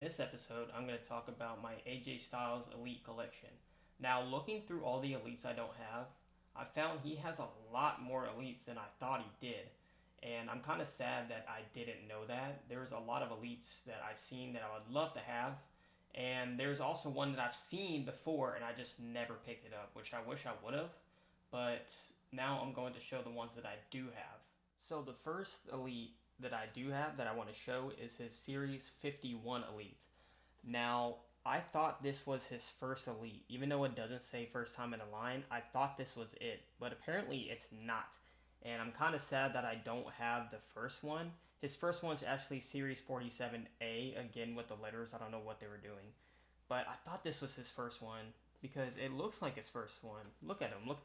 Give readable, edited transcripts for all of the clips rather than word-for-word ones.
This episode, I'm going to talk about my AJ Styles Elite Collection. Now, looking through all the elites I don't have, I found he has a lot more elites than I thought he did. And I'm kind of sad that I didn't know that. There's a lot of elites that I've seen that I would love to have. And there's also one that I've seen before and I just never picked it up, which I wish I would have. But now I'm going to show the ones that I do have. So the first elite that I do have that I want to show is his Series 51 Elite. Now, I thought this was his first Elite. Even though it doesn't say first time in a line, I thought this was it. But apparently it's not. And I'm kind of sad that I don't have the first one. His first one's actually Series 47A, again with the letters. I don't know what they were doing. But I thought this was his first one because it looks like his first one. Look at him.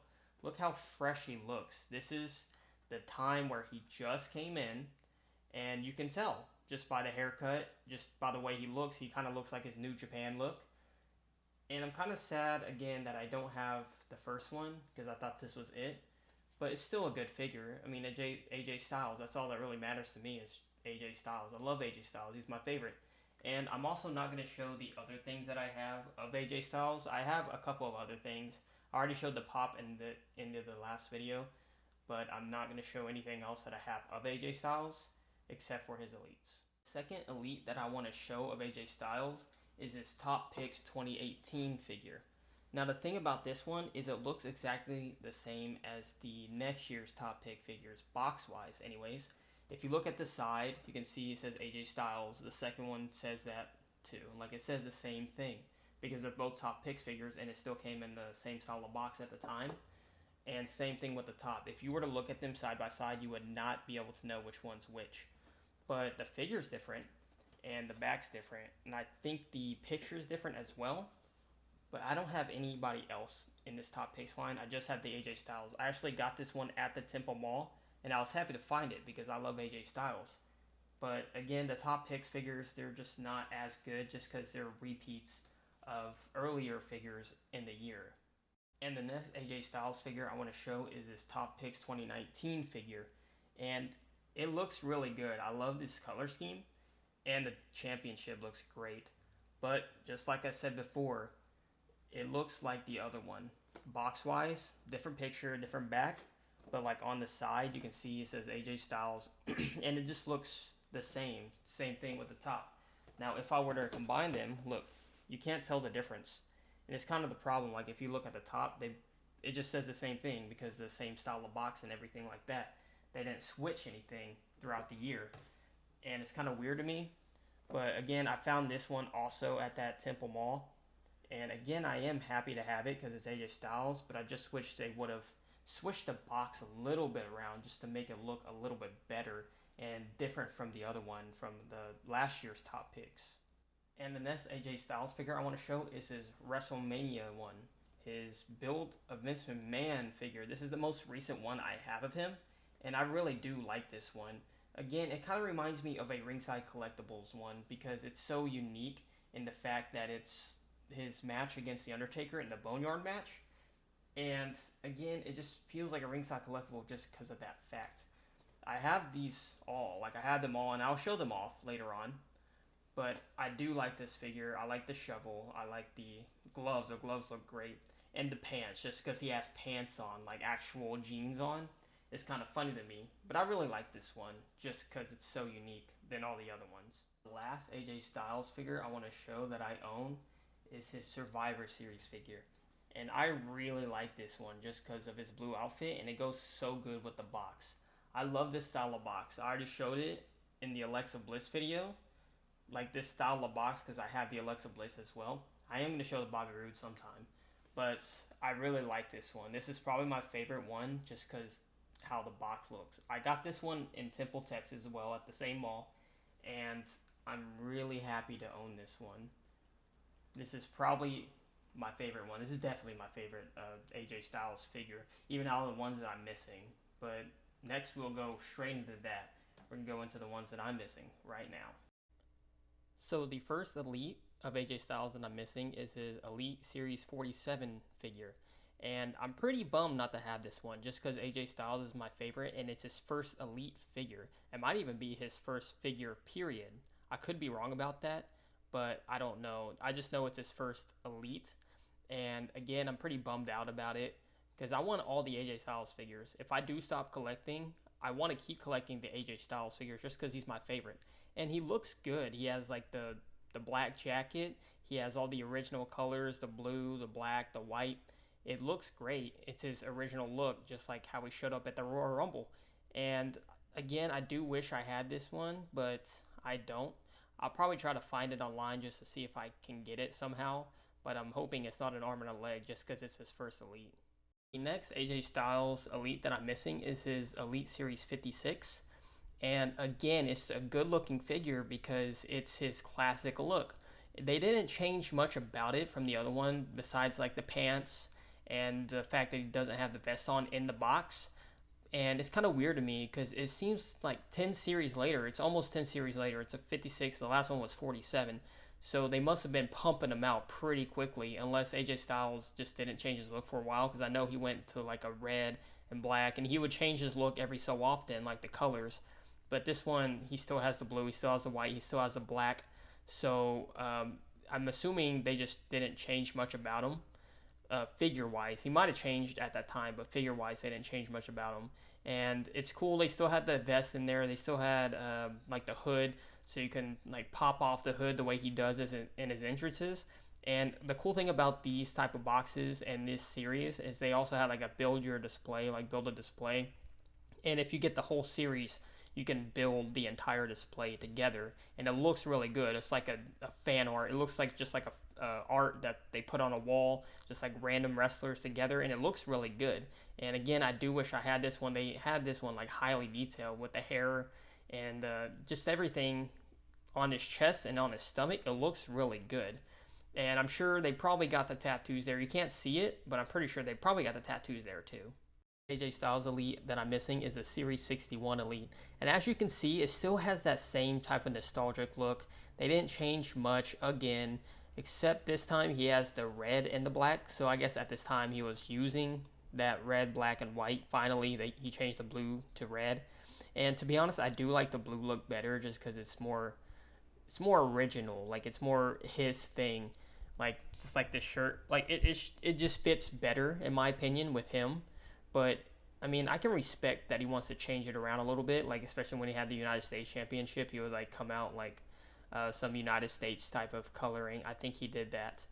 Look how fresh he looks. This is the time where he just came in, and you can tell just by the haircut, just by the way he looks. He kind of looks like his New Japan look. And I'm kind of sad again that I don't have the first one because I thought this was it. But it's still a good figure. I mean, AJ Styles. That's all that really matters to me is AJ Styles. I love AJ Styles. He's my favorite. And I'm also not going to show the other things that I have of AJ Styles. I have a couple of other things. I already showed the pop in the end of the last video, but I'm not going to show anything else that I have of AJ Styles except for his elites. Second elite that I want to show of AJ Styles is his Top Picks 2018 figure. Now the thing about this one is it looks exactly the same as the next year's Top Pick figures, box-wise anyways. If you look at the side, you can see it says AJ Styles. The second one says that too. Like it says the same thing because they're both Top Picks figures and it still came in the same style of box at the time. And same thing with the top. If you were to look at them side by side, you would not be able to know which one's which. But the figure's different and the back's different. And I think the picture's different as well. But I don't have anybody else in this top picks line. I just have the AJ Styles. I actually got this one at the Temple Mall, and I was happy to find it because I love AJ Styles. But again, the top picks figures, they're just not as good just because they're repeats of earlier figures in the year. And the next AJ Styles figure I want to show is this Top Picks 2019 figure. And it looks really good. I love this color scheme, and the championship looks great. But just like I said before, it looks like the other one. Box wise, different picture, different back, but like on the side you can see it says AJ Styles and it just looks the same. Same thing with the top. Now if I were to combine them, look, you can't tell the difference. And it's kind of the problem. Like if you look at the top, it just says the same thing because the same style of box and everything like that. They didn't switch anything throughout the year. And it's kind of weird to me. But again, I found this one also at that Temple Mall. And again, I am happy to have it because it's AJ Styles, but I just wish they would have switched the box a little bit around just to make it look a little bit better and different from the other one from the last year's top picks. And the next AJ Styles figure I want to show is his WrestleMania one, his Build of Vince McMahon figure. This is the most recent one I have of him, and I really do like this one. Again, it kind of reminds me of a Ringside Collectibles one because it's so unique in the fact that it's his match against The Undertaker in the Boneyard match. And again, it just feels like a Ringside Collectible just because of that fact. I have these all, like I have them all, and I'll show them off later on. But I do like this figure. I like the shovel. I like the gloves. The gloves look great. And the pants, just because he has pants on, like actual jeans on. It's kind of funny to me. But I really like this one, just because it's so unique than all the other ones. The last AJ Styles figure I want to show that I own is his Survivor Series figure. And I really like this one just because of his blue outfit, and it goes so good with the box. I love this style of box. I already showed it in the Alexa Bliss video, like this style of box because I have the Alexa Bliss as well. I am going to show the Bobby Roode sometime, but I really like this one. This is probably my favorite one just because how the box looks. I got this one in Temple, Texas as well at the same mall, and I'm really happy to own this one. This is probably my favorite one. This is definitely my favorite AJ Styles figure, even all the ones that I'm missing. But next we'll go straight into that. We're going to go into the ones that I'm missing right now. So the first Elite of AJ Styles that I'm missing is his Elite Series 47 figure. And I'm pretty bummed not to have this one just because AJ Styles is my favorite and it's his first Elite figure. It might even be his first figure period. I could be wrong about that, but I don't know. I just know it's his first Elite, and again, I'm pretty bummed out about it because I want all the AJ Styles figures. If I do stop collecting, I want to keep collecting the AJ Styles figures just because he's my favorite, and he looks good. He has like the black jacket. He has all the original colors: the blue, the black, the white. It looks great. It's his original look, just like how he showed up at the Royal Rumble. And again, I do wish I had this one, but I don't. I'll probably try to find it online just to see if I can get it somehow, but I'm hoping it's not an arm and a leg just because it's his first Elite. The next AJ Styles Elite that I'm missing is his Elite Series 56. And again, it's a good looking figure because it's his classic look. They didn't change much about it from the other one besides like the pants and the fact that he doesn't have the vest on in the box. And it's kind of weird to me because it seems like 10 series later, it's almost 10 series later, it's a 56, the last one was 47. So they must have been pumping them out pretty quickly, unless AJ Styles just didn't change his look for a while, because I know he went to like a red and black, and he would change his look every so often, like the colors. But this one, he still has the blue, he still has the white, he still has the black. So I'm assuming they just didn't change much about him figure wise. He might have changed at that time, but figure wise, they didn't change much about him. And it's cool. They still had the vest in there. They still had like the hood, so you can like pop off the hood the way he does this in his entrances. And the cool thing about these type of boxes and this series is they also have like a build your display, like build a display. And if you get the whole series, you can build the entire display together, and it looks really good. It's like a fan art. It looks like just like a art that they put on a wall, just like random wrestlers together, and it looks really good. And again, I do wish I had this one. They had this one like highly detailed with the hair and just everything on his chest and on his stomach. It looks really good. And I'm sure they probably got the tattoos there. You can't see it, but I'm pretty sure they probably got the tattoos there too. AJ Styles Elite that I'm missing is a Series 61 Elite. And as you can see, it still has that same type of nostalgic look. They didn't change much again, except this time he has the red and the black. So I guess at this time he was using that red, black, and white. Finally, he changed the blue to red. And to be honest, I do like the blue look better just because it's more original. Like it's more his thing. Like just like this shirt, like it just fits better in my opinion with him. But I mean, I can respect that he wants to change it around a little bit. Like especially when he had the United States Championship, he would like come out like some United States type of coloring. I think he did that.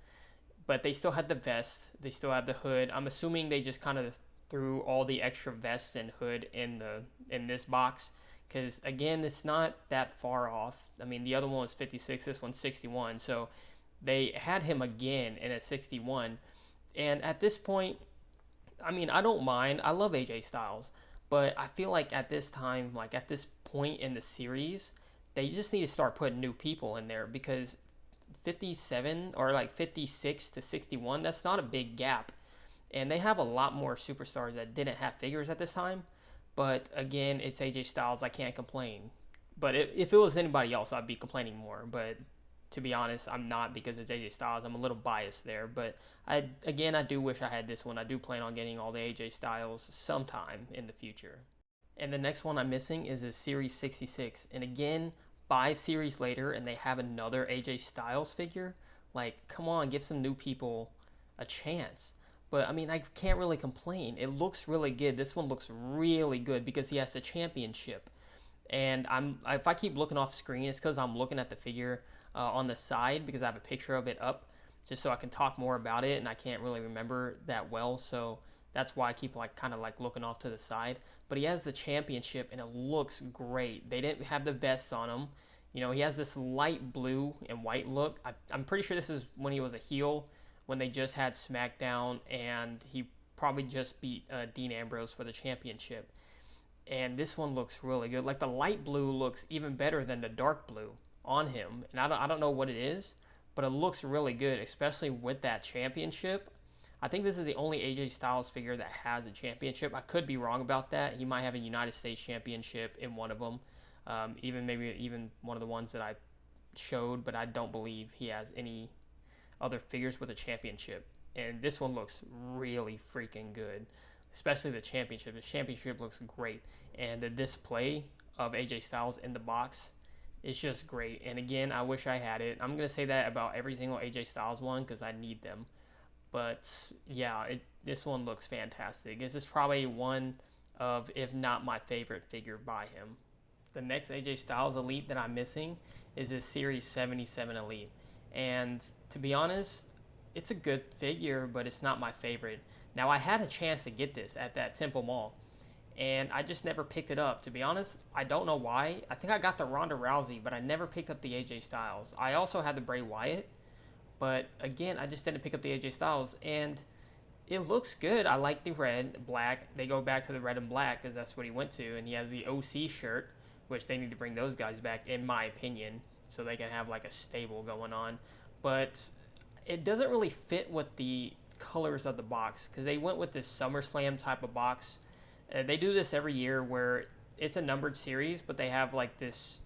But they still had the vest. They still have the hood. I'm assuming they just kind of threw all the extra vests and hood in this box because again, it's not that far off. I mean, the other one was 56. This one's 61. So they had him again in a 61. And at this point, I mean, I don't mind. I love AJ Styles, but I feel like at this time, like at this point in the series, they just need to start putting new people in there because 57 or like 56 to 61, that's not a big gap. And they have a lot more superstars that didn't have figures at this time. But again, it's AJ Styles. I can't complain. But if it was anybody else, I'd be complaining more. But to be honest, I'm not because it's AJ Styles. I'm a little biased there, but I do wish I had this one. I do plan on getting all the AJ Styles sometime in the future. And the next one I'm missing is a Series 66. And again, 5 series later, and they have another AJ Styles figure. Like, come on, give some new people a chance. But I mean, I can't really complain. It looks really good. This one looks really good because he has the championship. And if I keep looking off screen, it's because I'm looking at the figure on the side because I have a picture of it up just so I can talk more about it, and I can't really remember that well, so that's why I keep like kind of like looking off to the side. But he has the championship and it looks great. They didn't have the vest on him. You know, he has this light blue and white look. I'm pretty sure this is when he was a heel, when they just had SmackDown, and he probably just beat Dean Ambrose for the championship. And this one looks really good. Like the light blue looks even better than the dark blue on him. And I don't know what it is, but it looks really good, especially with that championship. I think this is the only AJ Styles figure that has a championship. I could be wrong about that. He might have a United States championship in one of them. Even one of the ones that I showed, but I don't believe he has any other figures with a championship. And this one looks really freaking good, especially the championship. The championship looks great. And the display of AJ Styles in the box It's just great. And again, I wish I had it. I'm gonna say that about every single AJ Styles one because I need them. But yeah, this one looks fantastic. This is probably one of, if not my favorite figure by him. The next AJ Styles Elite that I'm missing is his Series 77 Elite. And to be honest, it's a good figure, but it's not my favorite. Now, I had a chance to get this at that Temple Mall, and I just never picked it up. To be honest, I don't know why. I think I got the Ronda Rousey, but I never picked up the AJ Styles. I also had the Bray Wyatt, but again, I just didn't pick up the AJ Styles, and it looks good. I like the red, black. They go back to the red and black because that's what he went to, and he has the OC shirt, which they need to bring those guys back, in my opinion, so they can have like a stable going on. But it doesn't really fit with the colors of the box because they went with this SummerSlam type of box. They do this every year where it's a numbered series, but they have like this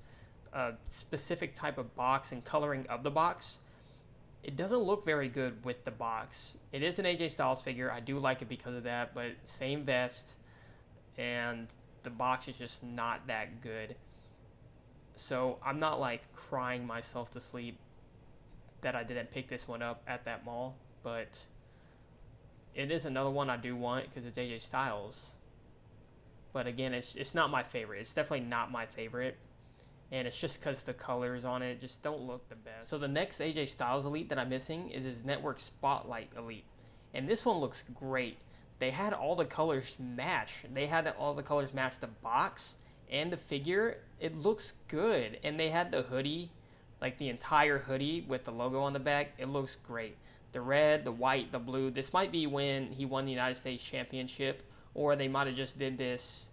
specific type of box and coloring of the box. It doesn't look very good with the box. It is an AJ Styles figure. I do like it because of that, but same vest, and the box is just not that good. So I'm not like crying myself to sleep that I didn't pick this one up at that mall, but it is another one I do want because it's AJ Styles. But again, it's not my favorite. It's definitely not my favorite. And it's just because the colors on it just don't look the best. So the next AJ Styles Elite that I'm missing is his Network Spotlight Elite. And this one looks great. They had all the colors match. They had all the colors match the box and the figure. It looks good. And they had the hoodie, like the entire hoodie with the logo on the back. It looks great. The red, the white, the blue. This might be when he won the United States Championship, or they might have just did this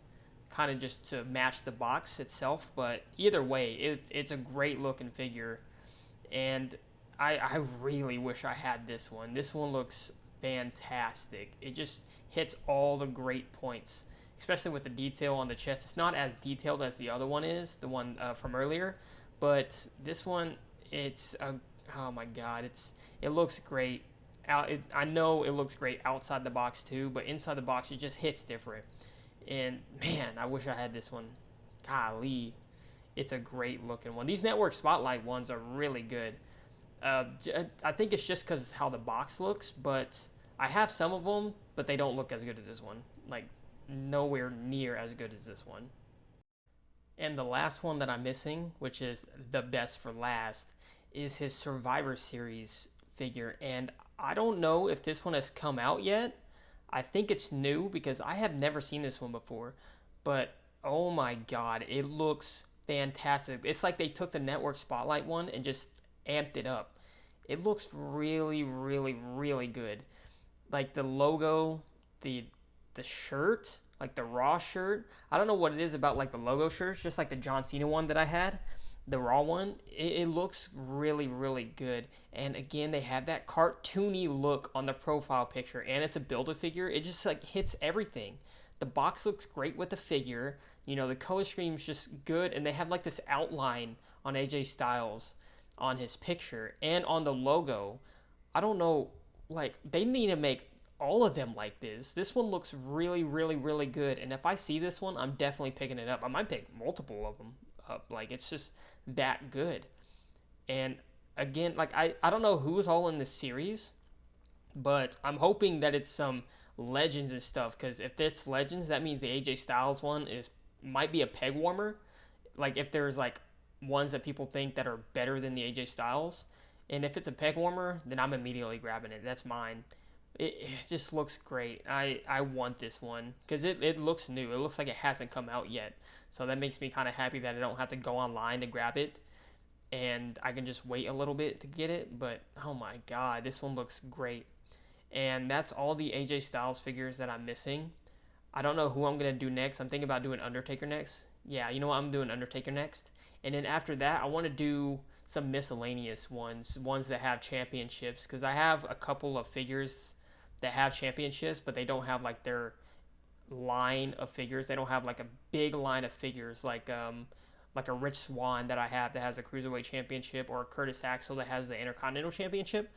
kind of just to match the box itself. But either way, it's a great looking figure, and I really wish I had this one. This one looks fantastic. It just hits all the great points, especially with the detail on the chest. It's not as detailed as the other one is, the one from earlier, but this one, it's a, oh my god, it looks great. I know it looks great outside the box too, but inside the box it just hits different. And man, I wish I had this one. Golly, it's a great looking one. These Network Spotlight ones are really good. I think it's just because how the box looks, but I have some of them, but they don't look as good as this one. Like, nowhere near as good as this one. And the last one that I'm missing, which is the best for last, is his Survivor Series figure. And I don't know if this one has come out yet. I think it's new because I have never seen this one before. But oh my god, it looks fantastic. It's like they took the Network Spotlight one and just amped it up. It looks really, really, really good. Like the logo, the shirt, like the Raw shirt. I don't know what it is about like the logo shirts, just like the John Cena one that I had, the Raw one. It looks really, really good. And again, they have that cartoony look on the profile picture, and it's a Build-A-Figure. It just like hits everything. The box looks great with the figure. You know, the color scheme's just good, and they have like this outline on AJ Styles on his picture and on the logo. I don't know, like they need to make all of them like this. This one looks really, really, really good. And if I see this one, I'm definitely picking it up. I might pick multiple of them up. Like, it's just that good. And again, like I don't know who's all in this series, but I'm hoping that it's some legends and stuff. Because if it's legends, that means the AJ Styles one might be a peg warmer. Like if there's like ones that people think that are better than the AJ Styles, and if it's a peg warmer, then I'm immediately grabbing it. That's mine. It just looks great. I want this one because it looks new. It looks like it hasn't come out yet. So that makes me kind of happy that I don't have to go online to grab it, and I can just wait a little bit to get it. But oh my god, this one looks great. And that's all the AJ Styles figures that I'm missing. I don't know who I'm going to do next. I'm thinking about doing Undertaker next. Yeah, you know what? I'm doing Undertaker next. And then after that, I want to do some miscellaneous ones that have championships, because I have a couple of figures that have championships, but they don't have like their line of figures. They don't have like a big line of figures like a Rich Swann that I have that has a Cruiserweight Championship, or a Curtis Axel that has the Intercontinental Championship.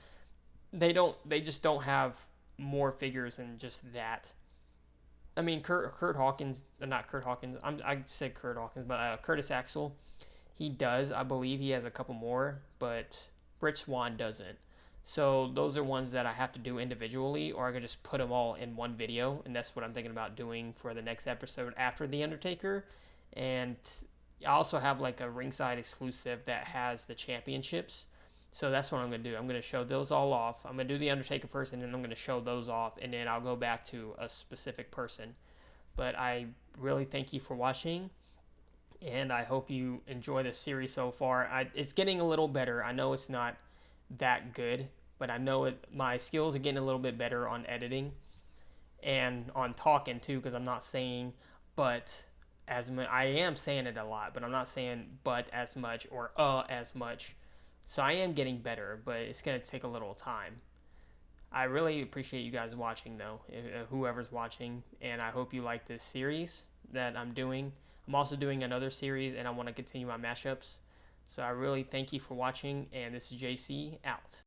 They just don't have more figures than just that. I mean, Kurt Hawkins, not Kurt Hawkins. I said Kurt Hawkins, but Curtis Axel. He does, I believe he has a couple more, but Rich Swann doesn't. So those are ones that I have to do individually, or I could just put them all in one video, and that's what I'm thinking about doing for the next episode after The Undertaker. And I also have like a ringside exclusive that has the championships. So that's what I'm going to do. I'm going to show those all off. I'm going to do The Undertaker first, and then I'm going to show those off, and then I'll go back to a specific person. But I really thank you for watching, and I hope you enjoy the series so far. It's getting a little better. I know it's not that good, but I know my skills are getting a little bit better on editing and on talking too, because I'm not saying but as much. I am saying it a lot, but I'm not saying but as much or as much. So I am getting better, but it's going to take a little time. I really appreciate you guys watching, though, whoever's watching, and I hope you like this series that I'm doing. I'm also doing another series, and I want to continue my mashups. So I really thank you for watching, and this is JC out.